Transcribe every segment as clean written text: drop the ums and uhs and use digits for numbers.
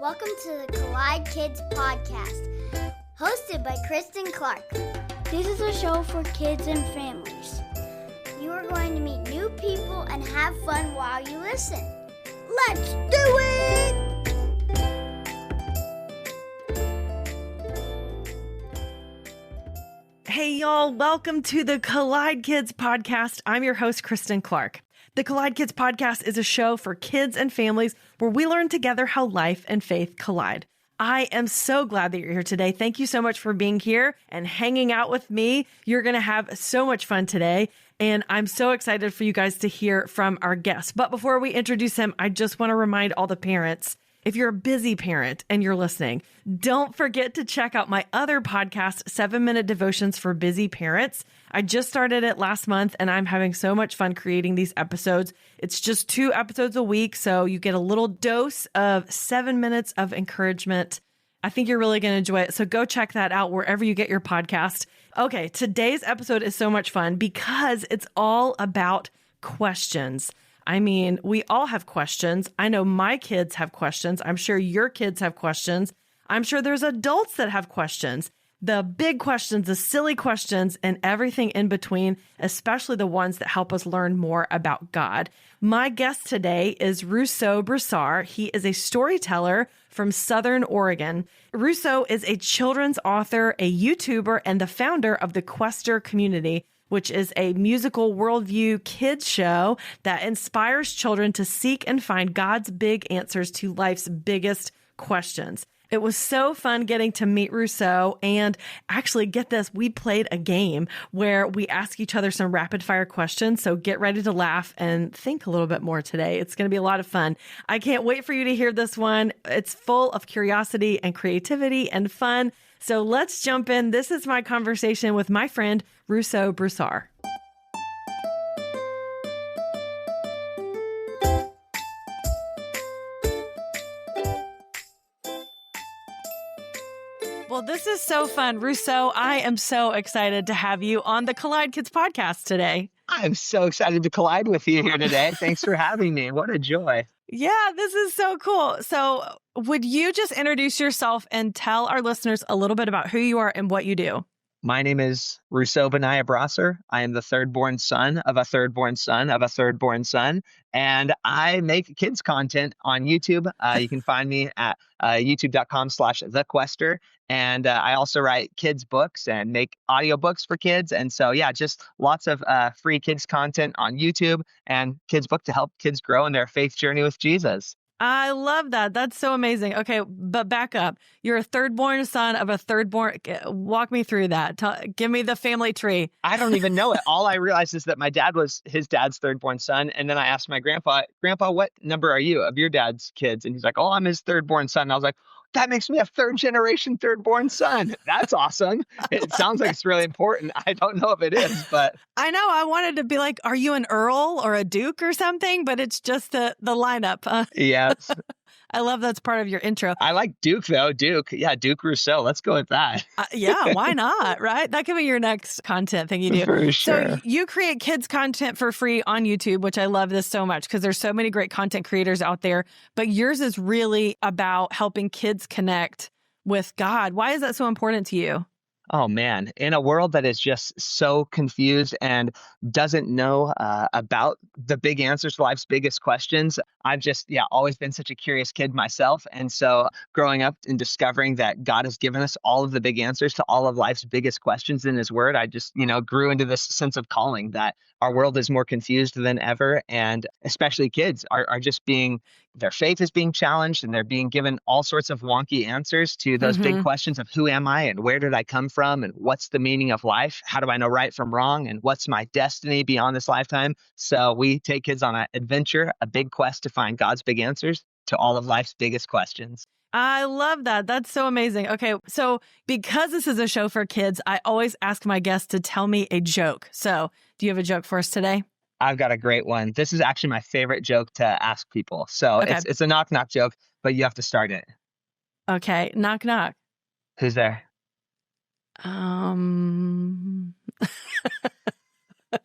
Welcome to the Collide Kids Podcast, hosted by Christen Clark. This is a show for kids and families. You are going to meet new people and have fun while you listen. Let's do it! Hey y'all, welcome to the Collide Kids Podcast. I'm your host, Christen Clark. The Collide Kids Podcast is a show for kids and families where we learn together how life and faith collide. I am so glad that you're here today. Thank you so much for being here and hanging out with me. You're going to have so much fun today, and I'm so excited for you guys to hear from our guest. But before we introduce him, I just want to remind all the parents, if you're a busy parent and you're listening, don't forget to check out my other podcast, 7-Minute Devotions for Busy Parents. I just started it last month and I'm having so much fun creating these episodes. It's just 2 episodes a week, so you get a little dose of 7 minutes of encouragement. I think you're really going to enjoy it. So go check that out wherever you get your podcast. Okay, today's episode is so much fun because it's all about questions. I mean, we all have questions. I know my kids have questions. I'm sure your kids have questions. I'm sure there's adults that have questions. The big questions, the silly questions, and everything in between, especially the ones that help us learn more about God. My guest today is Rousseaux Brasseur. He is a storyteller from Southern Oregon. Rousseaux is a children's author, a YouTuber, and the founder of the Quester community, which is a musical worldview kids show that inspires children to seek and find God's big answers to life's biggest questions. It was so fun getting to meet Rousseaux, and actually, get this, we played a game where we ask each other some rapid fire questions. So get ready to laugh and think a little bit more today. It's going to be a lot of fun. I can't wait for you to hear this one. It's full of curiosity and creativity and fun. So let's jump in. This is my conversation with my friend, Rousseaux Brasseur. Well, this is so fun. Rousseaux, I am so excited to have you on the Collide Kids Podcast today. I'm so excited to collide with you here today. Thanks for having me. What a joy. Yeah, this is so cool. So would you just introduce yourself and tell our listeners a little bit about who you are and what you do? My name is Rousseaux Brasseur. I am the third-born son of a third-born son of a third-born son, and I make kids content on YouTube. You can find me at youtube.com/thequester, and I also write kids books and make audiobooks for kids. And so, yeah, just lots of free kids content on YouTube and kids book to help kids grow in their faith journey with Jesus. I love that. That's so amazing. Okay, but back up. You're a third-born son of a third-born. Walk me through that. Give me the family tree. I don't even know it. All I realized is that my dad was his dad's third-born son. And then I asked my grandpa, what number are you of your dad's kids? And he's like, oh, I'm his third-born son. And I was like, that makes me a third-generation third-born son. That's awesome. It sounds like it's really important. I don't know if it is, but I know. I wanted to be like, are you an Earl or a Duke or something? But it's just the lineup. Yes. I love that's part of your intro. I like Duke, though. Duke. Yeah, Duke Rousseau. Let's go with that. Yeah, why not? Right? That could be your next content thing you do. For sure. So you create kids content for free on YouTube, which I love this so much because there's so many great content creators out there. But yours is really about helping kids connect with God. Why is that so important to you? Oh, man. In a world that is just so confused and doesn't know about the big answers to life's biggest questions, I've just, always been such a curious kid myself. And so growing up and discovering that God has given us all of the big answers to all of life's biggest questions in his word, I just, grew into this sense of calling that our world is more confused than ever. And especially kids are just their faith is being challenged, and they're being given all sorts of wonky answers to those big questions of who am I and where did I come from and what's the meaning of life? How do I know right from wrong? And what's my destiny beyond this lifetime? So we take kids on an adventure, a big quest to find God's big answers to all of life's biggest questions. I love that. That's so amazing. Okay, so because this is a show for kids, I always ask my guests to tell me a joke. So do you have a joke for us today? I've got a great one. This is actually my favorite joke to ask people. So Okay. it's a knock-knock joke, but you have to start it. Okay, knock, knock. Who's there?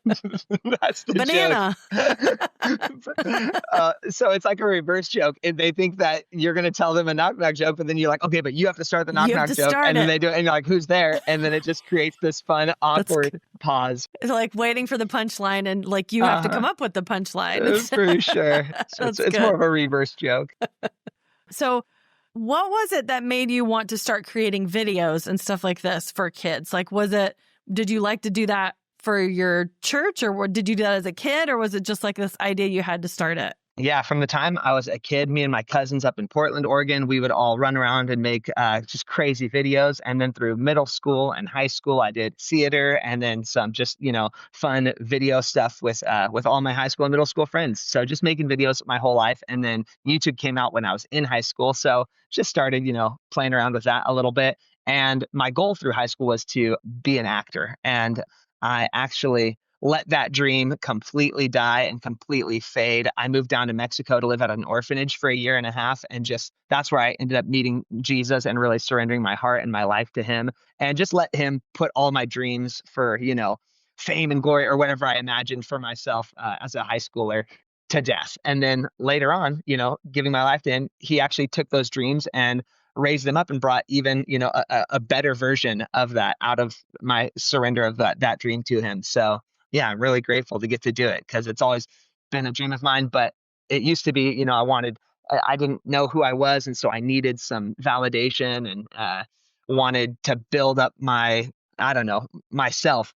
That's the Banana. joke. So it's like a reverse joke. And they think that you're going to tell them a knock knock joke, but then you're like, okay, but you have to start the knock You have knock to joke. start And then it. they do it, and you're like, who's there? And then it just creates this fun, awkward pause. It's like waiting for the punchline, and like you have to come up with the punchline. For sure. So it's more of a reverse joke. So what was it that made you want to start creating videos and stuff like this for kids? Like, did you like to do that for your church, or did you do that as a kid, or was it just like this idea you had to start it? Yeah, from the time I was a kid, me and my cousins up in Portland, Oregon, we would all run around and make just crazy videos. And then through middle school and high school, I did theater and then some just, fun video stuff with all my high school and middle school friends. So just making videos my whole life. And then YouTube came out when I was in high school. So just started, playing around with that a little bit. And my goal through high school was to be an actor. And I actually let that dream completely die and completely fade. I moved down to Mexico to live at an orphanage for a year and a half. And just that's where I ended up meeting Jesus and really surrendering my heart and my life to him, and just let him put all my dreams for, fame and glory or whatever I imagined for myself as a high schooler to death. And then later on, giving my life to him, he actually took those dreams and raised them up and brought even, a better version of that out of my surrender of that dream to him. So yeah, I'm really grateful to get to do it, because it's always been a dream of mine. But it used to be, I didn't know who I was. And so I needed some validation and wanted to build up myself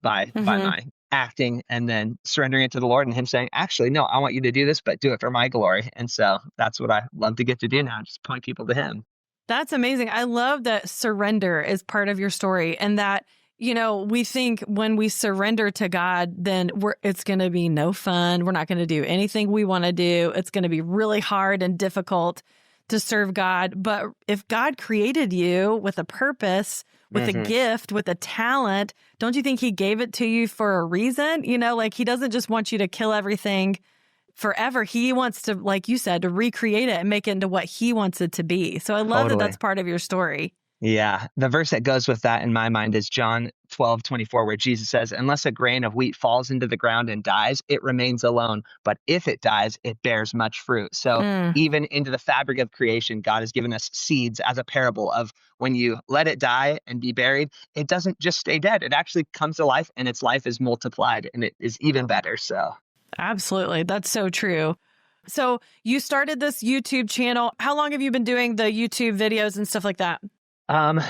by my acting, and then surrendering it to the Lord and him saying, actually, no, I want you to do this, but do it for my glory. And so that's what I love to get to do now, just point people to him. That's amazing. I love that surrender is part of your story, and that we think when we surrender to God, then it's going to be no fun. We're not going to do anything we want to do. It's going to be really hard and difficult to serve God. But if God created you with a purpose, with a gift, with a talent, don't you think he gave it to you for a reason? Like he doesn't just want you to kill everything forever. He wants to, like you said, to recreate it and make it into what he wants it to be. So I love that that's part of your story. Yeah. The verse that goes with that in my mind is John 12:24, where Jesus says, unless a grain of wheat falls into the ground and dies, it remains alone. But if it dies, it bears much fruit. So even into the fabric of creation, God has given us seeds as a parable of when you let it die and be buried, it doesn't just stay dead. It actually comes to life, and its life is multiplied, and it is even better. So absolutely. That's so true. So you started this YouTube channel. How long have you been doing the YouTube videos and stuff like that?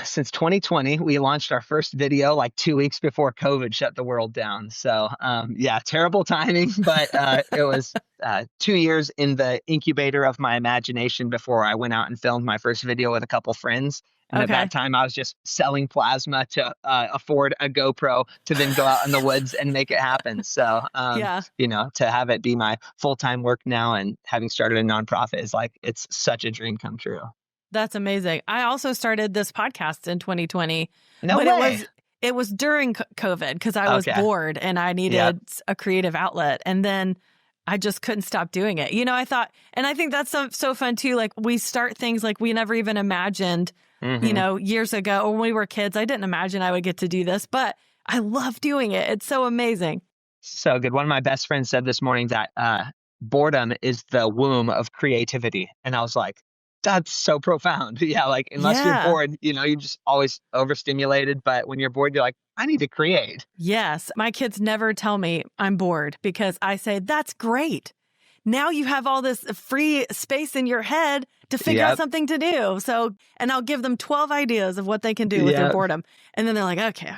Since 2020, we launched our first video like 2 weeks before COVID shut the world down. So, terrible timing, but it was 2 years in the incubator of my imagination before I went out and filmed my first video with a couple friends. And at that time, I was just selling plasma to afford a GoPro to then go out in the woods and make it happen. So, to have it be my full-time work now and having started a nonprofit is like, it's such a dream come true. That's amazing. I also started this podcast in 2020. No way. It was during COVID, because I was bored and I needed a creative outlet. And then I just couldn't stop doing it. I thought, and I think that's so fun too. Like we start things like we never even imagined, years ago, or when we were kids. I didn't imagine I would get to do this, but I love doing it. It's so amazing. So good. One of my best friends said this morning that boredom is the womb of creativity. And I was like, that's so profound. Yeah, like unless you're bored, you're just always overstimulated. But when you're bored, you're like, I need to create. Yes. My kids never tell me I'm bored, because I say, that's great. Now you have all this free space in your head to figure out something to do. So, and I'll give them 12 ideas of what they can do with their boredom. And then they're like, okay.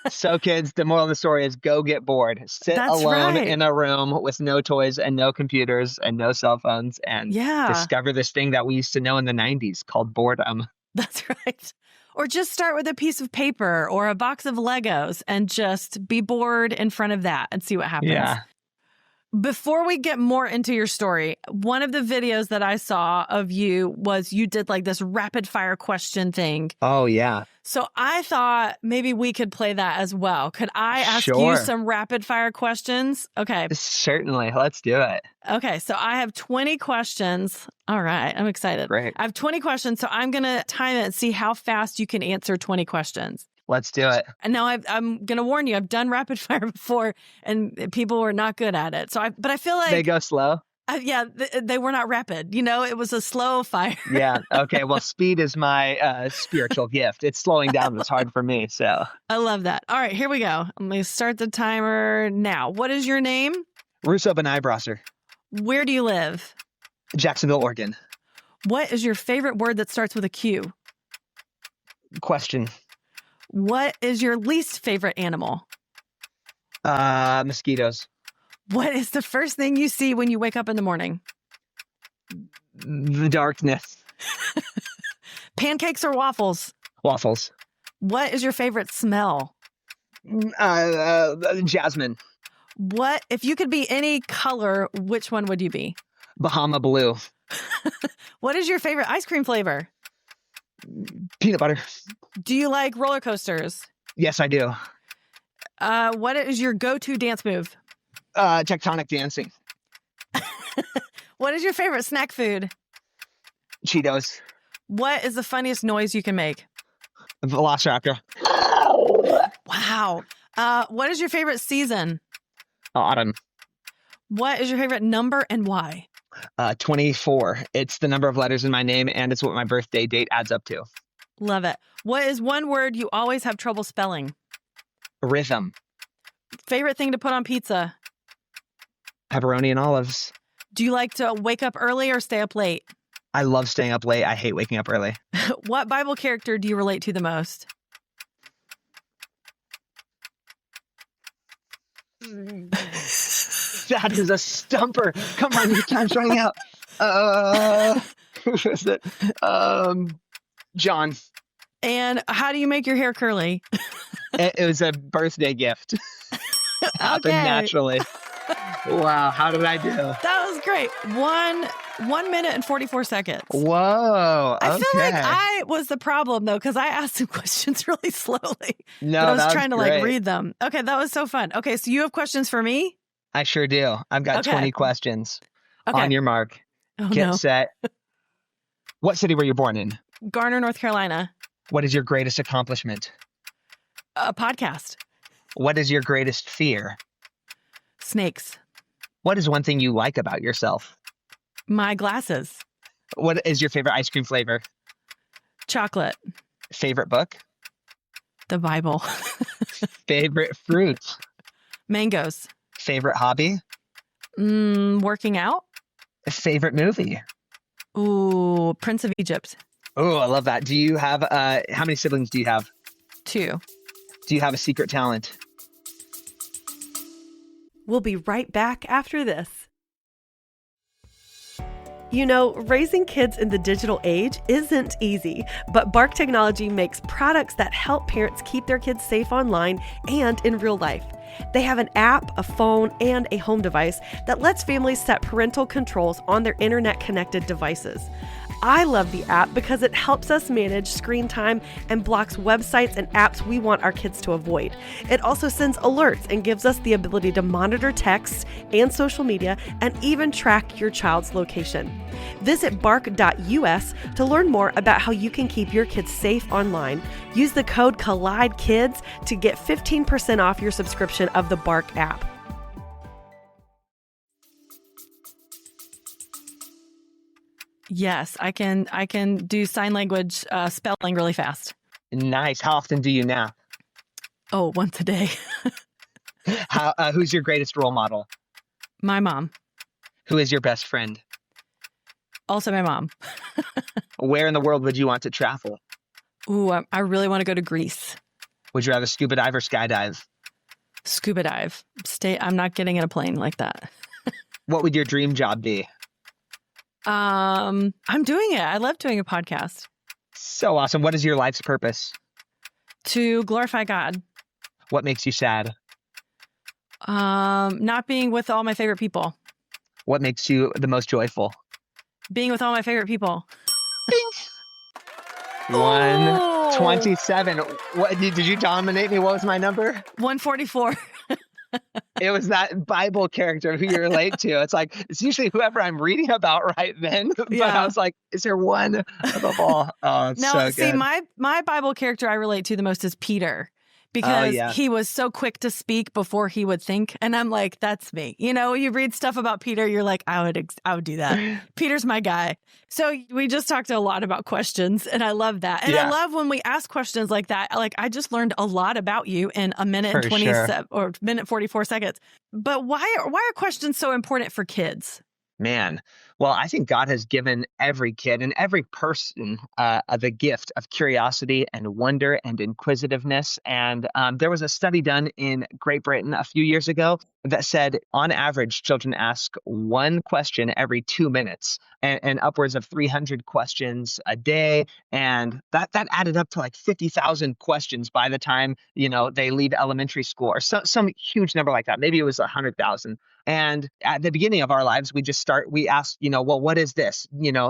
So kids, the moral of the story is go get bored. Sit alone in a room with no toys and no computers and no cell phones, and discover this thing that we used to know in the 90s called boredom. That's right. Or just start with a piece of paper or a box of Legos and just be bored in front of that and see what happens. Yeah. Before we get more into your story, one of the videos that I saw of you was you did like this rapid fire question thing. Oh, yeah. So I thought maybe we could play that as well. Could I ask you some rapid fire questions? Okay. Certainly. Let's do it. Okay. So I have 20 questions. All right. I'm excited. Great. I have 20 questions. So I'm going to time it and see how fast you can answer 20 questions. Let's do it. And now I'm going to warn you, I've done rapid fire before and people were not good at it. But I feel like they go slow. They were not rapid. It was a slow fire. Yeah. Okay. Well, speed is my spiritual gift. It's slowing down was hard for me. So I love that. All right, here we go. I'm going to start the timer now. What is your name? Rousseaux Brasseur. Where do you live? Jacksonville, Oregon. What is your favorite word that starts with a Q? Question. What is your least favorite animal? Mosquitoes. What is the first thing you see when you wake up in the morning? The darkness. Pancakes or waffles? Waffles. What is your favorite smell? Jasmine. What, if you could be any color, which one would you be? Bahama blue. What is your favorite ice cream flavor? Peanut butter. Do you like roller coasters? Yes, I do. What is your go-to dance move? Tectonic dancing. What is your favorite snack food? Cheetos. What is the funniest noise you can make? Velociraptor. Wow. What is your favorite season? Autumn. What is your favorite number and why? 24. It's the number of letters in my name, and it's what my birthday date adds up to. Love it. What is one word you always have trouble spelling? Rhythm. Favorite thing to put on pizza? Pepperoni and olives. Do you like to wake up early or stay up late? I love staying up late. I hate waking up early. What Bible character do you relate to the most? That is a stumper. Come on, your time's running out. Who is it? John. And how do you make your hair curly? It was a birthday gift. Happened naturally. Wow, how did I do? That was great. 1 minute and 44 seconds. Whoa. I feel like I was the problem though, because I asked some questions really slowly. No, but I was that trying to great. read them. Okay, that was so fun. Okay, so you have questions for me? I sure do. I've got 20 questions. Okay. On your mark. Oh, Get no. set. What city were you born in? Garner, North Carolina. What is your greatest accomplishment? A podcast. What is your greatest fear? Snakes. What is one thing you like about yourself? My glasses. What is your favorite ice cream flavor? Chocolate. Favorite book? The Bible. Favorite fruit? Mangoes. Favorite hobby? Working out. Favorite movie? Ooh, Prince of Egypt. Oh, I love that. Do you have, how many siblings do you have? 2. Do you have a secret talent? We'll be right back after this. Raising kids in the digital age isn't easy, but Bark Technology makes products that help parents keep their kids safe online and in real life. They have an app, a phone, and a home device that lets families set parental controls on their internet-connected devices. I love the app because it helps us manage screen time and blocks websites and apps we want our kids to avoid. It also sends alerts and gives us the ability to monitor texts and social media and even track your child's location. Visit bark.us to learn more about how you can keep your kids safe online. Use the code COLLIDEKIDS to get 15% off your subscription of the Bark app. Yes, I can do sign language spelling really fast. Nice. How often do you nap? Oh, once a day. Who's your greatest role model? My mom. Who is your best friend? Also my mom. Where in the world would you want to travel? Ooh, I really want to go to Greece. Would you rather scuba dive or skydive? Scuba dive. I'm not getting in a plane like that. What would your dream job be? I'm doing it. I love doing a podcast. So awesome. What is your life's purpose? To glorify God. What makes you sad? Not being with all my favorite people. What makes you the most joyful? Being with all my favorite people. 127. What did you dominate me? What was my number? 144. it was that Bible character who you relate to. It's usually whoever I'm reading about right then. But I was like, is there one above all? Oh, it's Now, so see, good. my Bible character I relate to the most is Peter. Because he was so quick to speak before he would think. And I'm like, that's me. You read stuff about Peter, you're like, I would do that. Peter's my guy. So we just talked a lot about questions, and I love that. And I love when we ask questions like that. Like, I just learned a lot about you in a minute and 27 or minute 44 seconds. But why are questions so important for kids? Man, well, I think God has given every kid and every person the gift of curiosity and wonder and inquisitiveness. And there was a study done in Great Britain a few years ago that said, on average, children ask one question every 2 minutes and upwards of 300 questions a day. And that added up to like 50,000 questions by the time, they leave elementary school, or some huge number like that. Maybe it was 100,000. And at the beginning of our lives, we ask, well, what is this?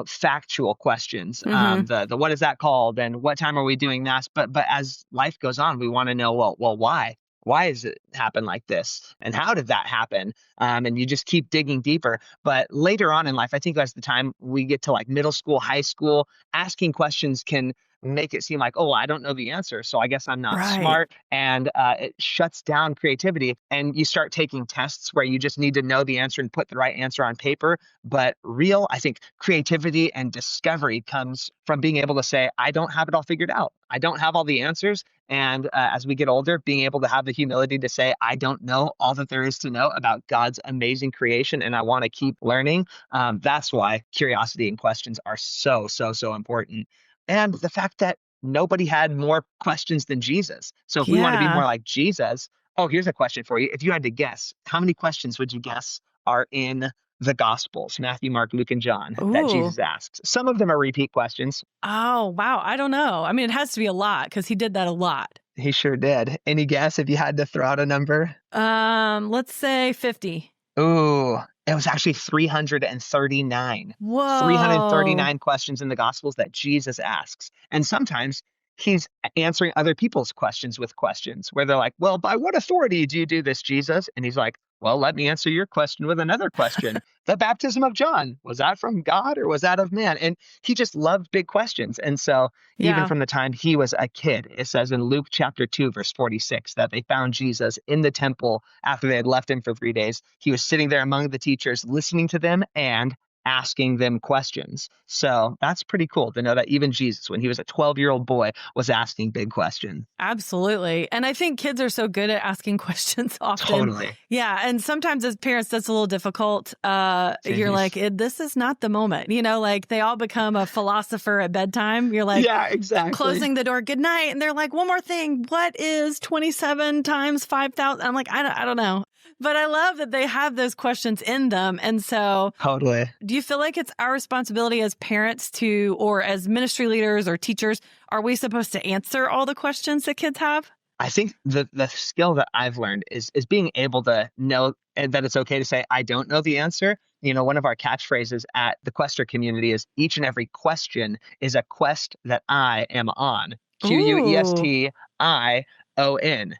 Factual questions. The what is that called? And what time are we doing that? But as life goes on, we want to know, well, why? Why does it happen like this? And how did that happen? And you just keep digging deeper. But later on in life, I think as the time we get to like middle school, high school, asking questions can make it seem like, oh, I don't know the answer, so I guess I'm not smart. And it shuts down creativity. And you start taking tests where you just need to know the answer and put the right answer on paper. But I think creativity and discovery comes from being able to say, I don't have it all figured out. I don't have all the answers. And as we get older, being able to have the humility to say, I don't know all that there is to know about God's amazing creation, and I want to keep learning. That's why curiosity and questions are so, so, so important. And the fact that nobody had more questions than Jesus. So if we want to be more like Jesus, here's a question for you. If you had to guess, how many questions would you guess are in the Gospels, Matthew, Mark, Luke, and John, that Jesus asks? Some of them are repeat questions. Oh, wow. I don't know. I mean, it has to be a lot because he did that a lot. He sure did. Any guess if you had to throw out a number? Let's say 50. Ooh, it was actually 339. Whoa. 339 questions in the Gospels that Jesus asks. And sometimes he's answering other people's questions with questions where they're like, well, by what authority do you do this, Jesus? And he's like, well, let me answer your question with another question. The baptism of John, was that from God or was that of man? And he just loved big questions. And so even from the time he was a kid, it says in Luke chapter 2, verse 46, that they found Jesus in the temple after they had left him for 3 days. He was sitting there among the teachers, listening to them and asking them questions. So that's pretty cool to know that even Jesus, when he was a 12-year-old boy, was asking big questions. Absolutely. And I think kids are so good at asking questions often. Totally. Yeah. And sometimes as parents, that's a little difficult. You're like, this is not the moment. Like they all become a philosopher at bedtime. You're like, yeah, exactly. Closing the door, good night. And they're like, one more thing. What is 27 times 5,000? I'm like, I don't know. But I love that they have those questions in them. And so totally. Do you feel like it's our responsibility as parents or as ministry leaders or teachers, are we supposed to answer all the questions that kids have? I think the skill that I've learned is being able to know that it's okay to say, I don't know the answer. One of our catchphrases at the Quester community is each and every question is a quest that I am on. QUESTION.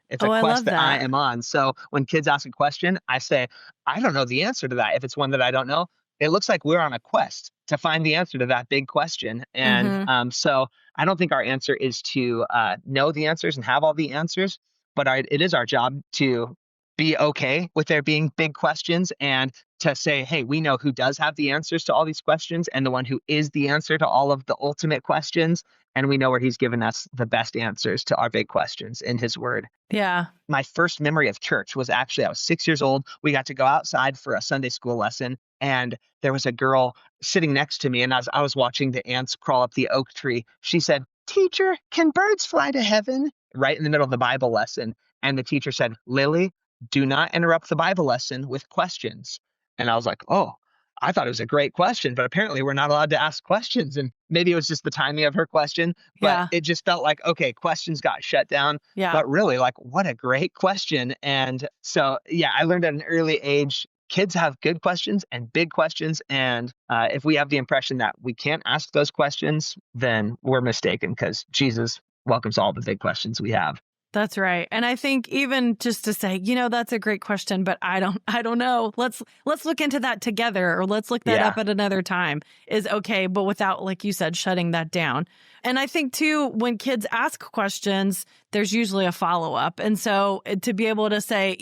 It's a quest that I am on. So when kids ask a question, I say, I don't know the answer to that. If it's one that I don't know, it looks like we're on a quest to find the answer to that big question. And so I don't think our answer is to know the answers and have all the answers, but it is our job to be okay with there being big questions and to say, hey, we know who does have the answers to all these questions and the one who is the answer to all of the ultimate questions. And we know where he's given us the best answers to our big questions in his word. Yeah. My first memory of church was actually, I was 6 years old. We got to go outside for a Sunday school lesson. And there was a girl sitting next to me. And as I was watching the ants crawl up the oak tree, she said, teacher, can birds fly to heaven? Right in the middle of the Bible lesson. And the teacher said, Lily, do not interrupt the Bible lesson with questions. And I was like, oh, I thought it was a great question, but apparently we're not allowed to ask questions. And maybe it was just the timing of her question, but it just felt like, okay, questions got shut down. Yeah. But really, like, what a great question. And so, I learned at an early age, kids have good questions and big questions. And if we have the impression that we can't ask those questions, then we're mistaken because Jesus welcomes all the big questions we have. That's right. And I think even just to say, that's a great question, but I don't know. Let's look into that together, or let's look that Yeah. up at another time is okay, but without, like you said, shutting that down. And I think too, when kids ask questions, there's usually a follow-up. And so to be able to say,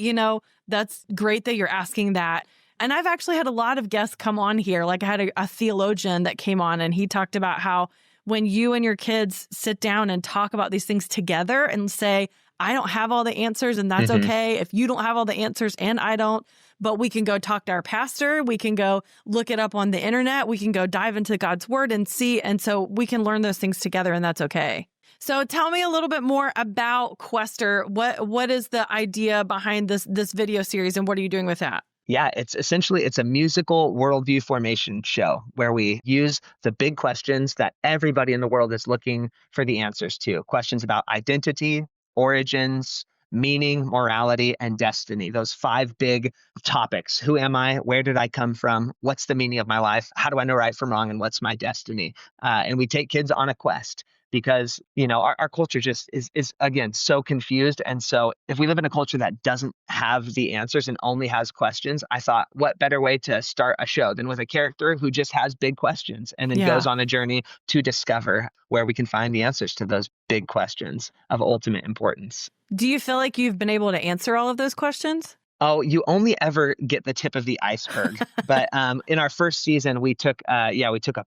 that's great that you're asking that. And I've actually had a lot of guests come on here. Like I had a theologian that came on, and he talked about how when you and your kids sit down and talk about these things together and say, I don't have all the answers, and that's okay if you don't have all the answers and I don't, but we can go talk to our pastor. We can go look it up on the internet. We can go dive into God's word and see. And so we can learn those things together, and that's okay. So tell me a little bit more about Quester. What is the idea behind this video series, and what are you doing with that? Yeah, it's a musical worldview formation show where we use the big questions that everybody in the world is looking for the answers to. Questions about identity, origins, meaning, morality, and destiny. Those 5 big topics. Who am I? Where did I come from? What's the meaning of my life? How do I know right from wrong? And what's my destiny? And we take kids on a quest. Because, our culture just is, again, so confused. And so if we live in a culture that doesn't have the answers and only has questions, I thought, what better way to start a show than with a character who just has big questions and then goes on a journey to discover where we can find the answers to those big questions of ultimate importance. Do you feel like you've been able to answer all of those questions? Oh, you only ever get the tip of the iceberg. But in our first season, we took a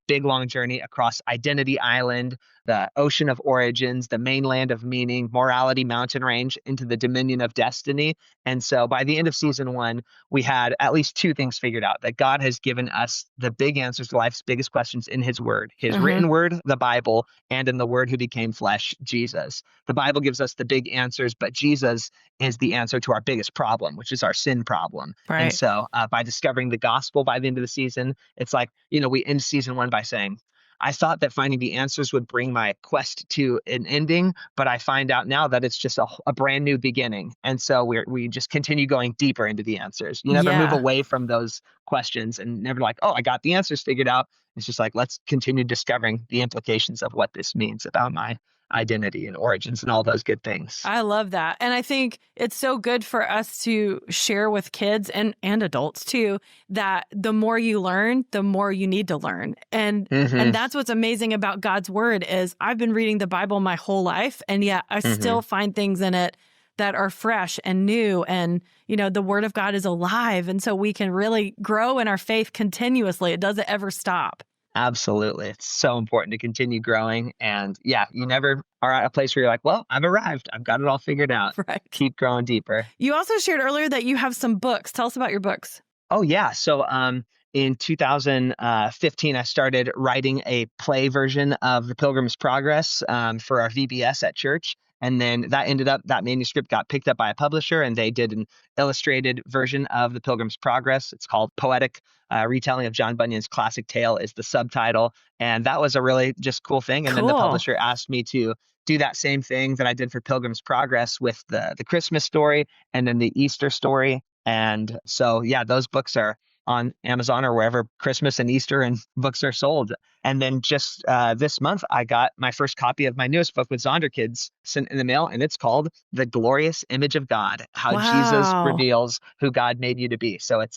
big, long journey across Identity Island, the ocean of origins, the mainland of meaning, morality mountain range, into the dominion of destiny. And so by the end of season 1, we had at least 2 things figured out: that God has given us the big answers to life's biggest questions in his word, his written word, the Bible, and in the word who became flesh, Jesus. The Bible gives us the big answers, but Jesus is the answer to our biggest problem, which is our sin problem. Right. And so by discovering the gospel by the end of the season, it's like, we end season 1 by saying, I thought that finding the answers would bring my quest to an ending, but I find out now that it's just a brand new beginning. And so we just continue going deeper into the answers. You never move away from those questions, and never like, oh, I got the answers figured out. It's just like, let's continue discovering the implications of what this means about my identity and origins and all those good things. I love that. And I think it's so good for us to share with kids and adults too, that the more you learn, the more you need to learn. And that's what's amazing about God's word is I've been reading the Bible my whole life, and yet I still find things in it that are fresh and new. And, the word of God is alive. And so we can really grow in our faith continuously. It doesn't ever stop. Absolutely. It's so important to continue growing. And you never are at a place where you're like, well, I've arrived. I've got it all figured out. Right. Keep growing deeper. You also shared earlier that you have some books. Tell us about your books. Oh, yeah. So in 2015, I started writing a play version of The Pilgrim's Progress for our VBS at church. And then that manuscript got picked up by a publisher, and they did an illustrated version of The Pilgrim's Progress. It's called Poetic Retelling of John Bunyan's Classic Tale is the subtitle. And that was a really just cool thing. And then the publisher asked me to do that same thing that I did for Pilgrim's Progress with the Christmas story and then the Easter story. And so, those books are on Amazon or wherever Christmas and Easter and books are sold. And then just this month, I got my first copy of my newest book with Zonderkids sent in the mail, and it's called The Glorious Image of God, How Jesus Reveals Who God Made You to Be. So it's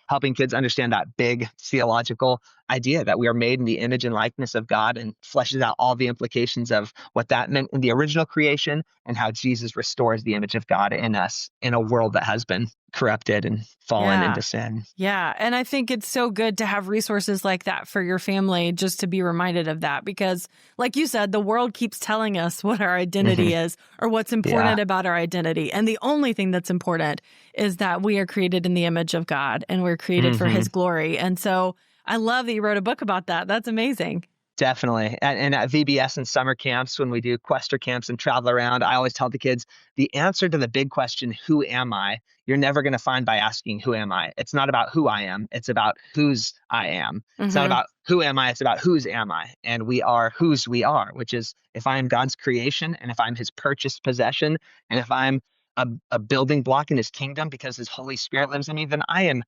helping kids understand that big theological idea that we are made in the image and likeness of God, and fleshes out all the implications of what that meant in the original creation and how Jesus restores the image of God in us in a world that has been corrupted and fallen into sin. Yeah. And I think it's so good to have resources like that for your family, just to be reminded of that, because like you said, the world keeps telling us what our identity is or what's important about our identity. And the only thing that's important is that we are created in the image of God and we're created for his glory. And so I love that you wrote a book about that. That's amazing. Definitely. And at VBS and summer camps, when we do Quester camps and travel around, I always tell the kids, the answer to the big question, who am I, you're never going to find by asking, who am I? It's not about who I am. It's about whose I am. It's not about who am I. It's about whose am I? And we are whose we are, which is if I am God's creation and if I'm his purchased possession and if I'm a building block in his kingdom because his Holy Spirit lives in me, then I am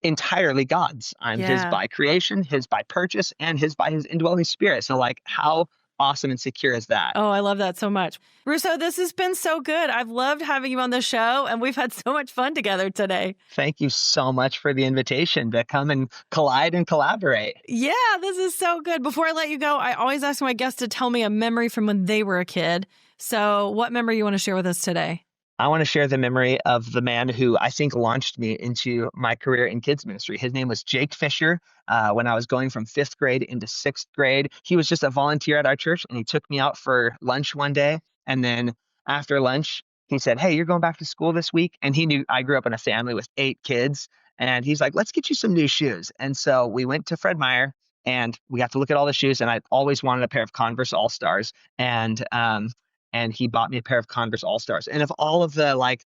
entirely God's. I'm his by creation, his by purchase, and his by his indwelling spirit. So like, how awesome and secure as that. Oh, I love that so much. Rousseaux, this has been so good. I've loved having you on the show, and we've had so much fun together today. Thank you so much for the invitation to come and collide and collaborate. Yeah, this is so good. Before I let you go, I always ask my guests to tell me a memory from when they were a kid. So what memory you want to share with us today? I want to share the memory of the man who I think launched me into my career in kids ministry. His name was Jake Fisher. When I was going from 5th grade into 6th grade, he was just a volunteer at our church, and he took me out for lunch one day. And then after lunch, he said, "Hey, you're going back to school this week." And he knew I grew up in a family with 8 kids. And he's like, "Let's get you some new shoes." And so we went to Fred Meyer and we got to look at all the shoes. And I always wanted a pair of Converse All-Stars. And he bought me a pair of Converse All-Stars. And of all of the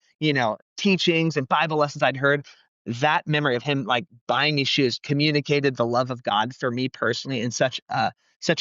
teachings and Bible lessons I'd heard, that memory of him buying me shoes communicated the love of God for me personally in such a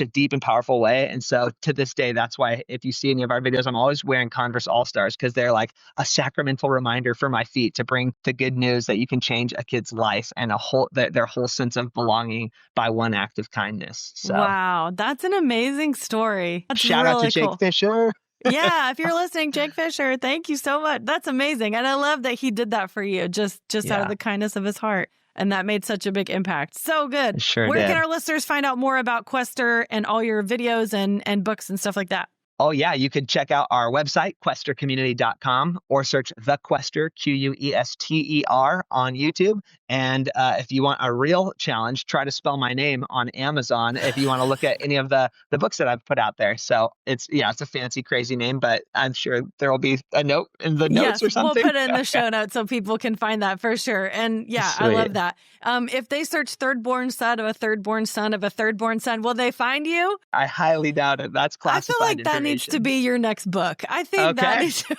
deep and powerful way. And so to this day, that's why if you see any of our videos, I'm always wearing Converse All-Stars, because they're like a sacramental reminder for my feet to bring the good news that you can change a kid's life and their whole sense of belonging by one act of kindness. So, wow, that's an amazing story. That's shout really out to Jake cool. Fisher. Yeah, if you're listening, Jake Fisher, thank you so much. That's amazing. And I love that he did that for you just out of the kindness of his heart. And that made such a big impact. So good. Sure Where did. can our listeners find out more about Quester and all your videos and books and stuff like that? Oh, yeah. You could check out our website, questercommunity.com, or search The Quester, Quester, on YouTube. And if you want a real challenge, try to spell my name on Amazon if you want to look at any of the books that I've put out there. So it's a fancy, crazy name, but I'm sure there will be a note in the notes or something. We'll put it in the show notes so people can find that for sure. And yeah, Sweet. I love that. If they search third-born son of a third-born son of a third-born son, will they find you? I highly doubt it. That's classified I feel like that needs to be your next book. I think that needs to...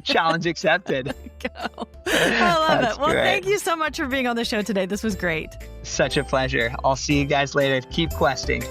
Challenge accepted. Go. I love That's it. Well, great. Thank you so much for being on the show today. This was great. Such a pleasure. I'll see you guys later. Keep questing.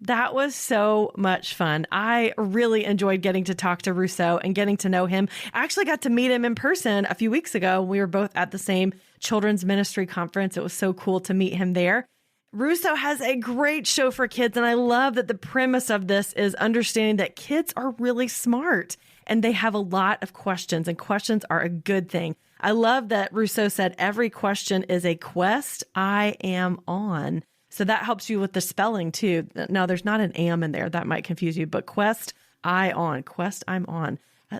That was so much fun. I really enjoyed getting to talk to Rousseaux and getting to know him. I actually got to meet him in person a few weeks ago. We were both at the same children's ministry conference. It was so cool to meet him there. Rousseaux has a great show for kids, and I love that the premise of this is understanding that kids are really smart and they have a lot of questions, and questions are a good thing. I love that Rousseaux said every question is a quest I am on. So that helps you with the spelling too. Now, there's not an am in there. That might confuse you, but quest I'm on.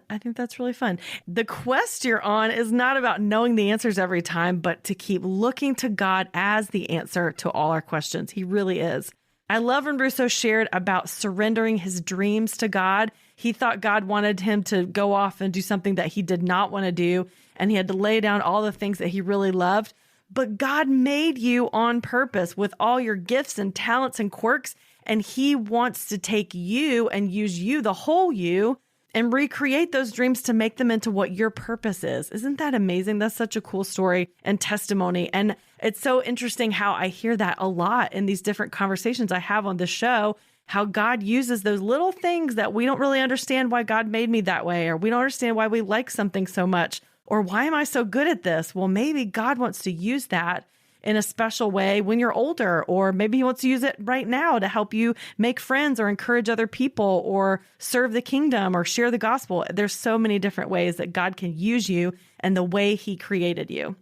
I think that's really fun. The quest you're on is not about knowing the answers every time, but to keep looking to God as the answer to all our questions. He really is. I love when Rousseaux shared about surrendering his dreams to God. He thought God wanted him to go off and do something that he did not want to do, and he had to lay down all the things that he really loved. But God made you on purpose with all your gifts and talents and quirks, and he wants to take you and use you, the whole you, and recreate those dreams to make them into what your purpose is. Isn't that amazing? That's such a cool story and testimony. And it's so interesting how I hear that a lot in these different conversations I have on the show, how God uses those little things that we don't really understand why God made me that way, or we don't understand why we like something so much, or why am I so good at this? Well, maybe God wants to use that in a special way when you're older, or maybe he wants to use it right now to help you make friends or encourage other people or serve the kingdom or share the gospel. There's so many different ways that God can use you and the way he created you.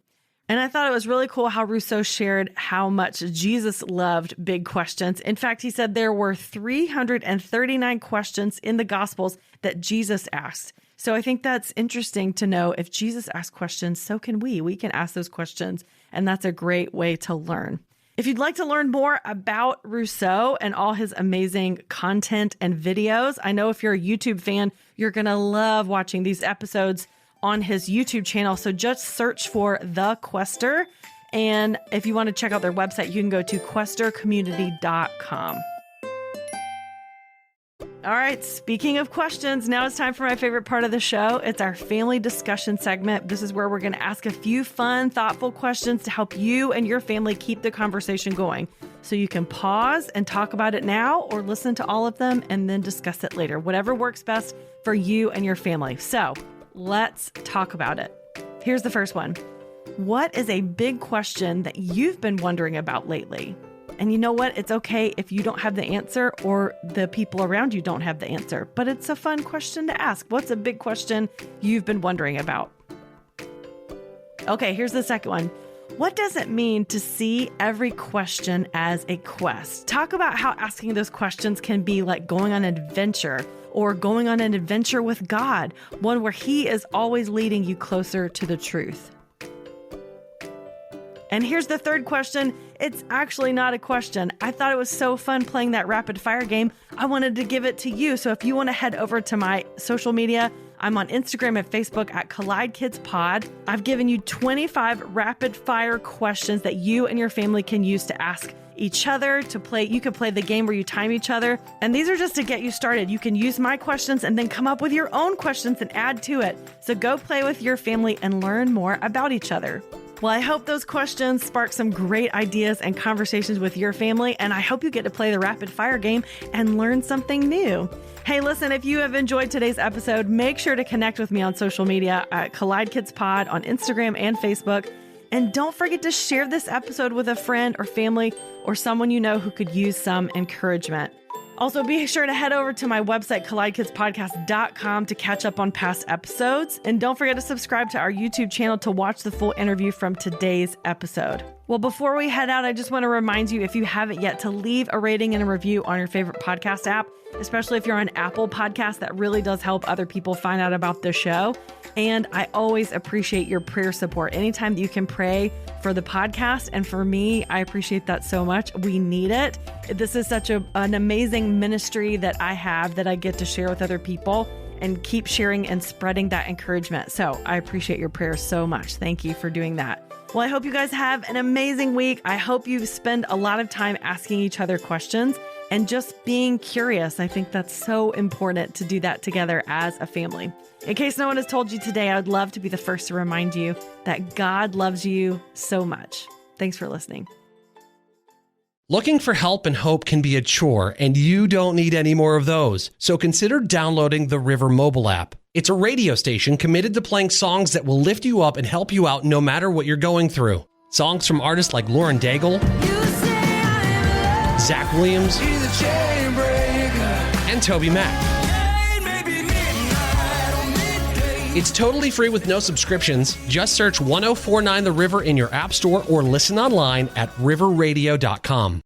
And I thought it was really cool how Rousseaux shared how much Jesus loved big questions. In fact, he said there were 339 questions in the Gospels that Jesus asked. So I think that's interesting to know. If Jesus asked questions, so can we. We can ask those questions, and that's a great way to learn. If you'd like to learn more about Rousseaux and all his amazing content and videos, I know if you're a YouTube fan, you're going to love watching these episodes on his YouTube channel. So just search for The Quester. And if you want to check out their website, you can go to questercommunity.com. All right, speaking of questions, now it's time for my favorite part of the show. It's our family discussion segment. This is where we're going to ask a few fun, thoughtful questions to help you and your family keep the conversation going. So you can pause and talk about it now, or listen to all of them and then discuss it later, whatever works best for you and your family. So let's talk about it. Here's the first one. What is a big question that you've been wondering about lately? And you know what? It's okay if you don't have the answer or the people around you don't have the answer, but it's a fun question to ask. What's a big question you've been wondering about? Okay, here's the second one. What does it mean to see every question as a quest? Talk about how asking those questions can be like going on an adventure or going on an adventure with God, one where He is always leading you closer to the truth. And here's the third question. It's actually not a question. I thought it was so fun playing that rapid fire game. I wanted to give it to you. So if you want to head over to my social media, I'm on Instagram and Facebook at Collide Kids Pod. I've given you 25 rapid fire questions that you and your family can use to ask each other to play. You can play the game where you time each other. And these are just to get you started. You can use my questions and then come up with your own questions and add to it. So go play with your family and learn more about each other. Well, I hope those questions spark some great ideas and conversations with your family, and I hope you get to play the rapid fire game and learn something new. Hey, listen, if you have enjoyed today's episode, make sure to connect with me on social media at Collide Kids Pod on Instagram and Facebook. And don't forget to share this episode with a friend or family or someone you know who could use some encouragement. Also, be sure to head over to my website, collidekidspodcast.com, to catch up on past episodes. And don't forget to subscribe to our YouTube channel to watch the full interview from today's episode. Well, before we head out, I just want to remind you, if you haven't yet, to leave a rating and a review on your favorite podcast app, especially if you're on Apple Podcasts. That really does help other people find out about the show. And I always appreciate your prayer support. Anytime that you can pray for the podcast and for me, I appreciate that so much. We need it. This is such an amazing ministry that I have that I get to share with other people and keep sharing and spreading that encouragement. So I appreciate your prayers so much. Thank you for doing that. Well, I hope you guys have an amazing week. I hope you spend a lot of time asking each other questions and just being curious. I think that's so important to do that together as a family. In case no one has told you today, I would love to be the first to remind you that God loves you so much. Thanks for listening. Looking for help and hope can be a chore, and you don't need any more of those. So consider downloading the River mobile app. It's a radio station committed to playing songs that will lift you up and help you out no matter what you're going through. Songs from artists like Lauren Daigle, Zach Williams, and Toby Mac. It's totally free with no subscriptions. Just search 1049 The River in your app store or listen online at riverradio.com.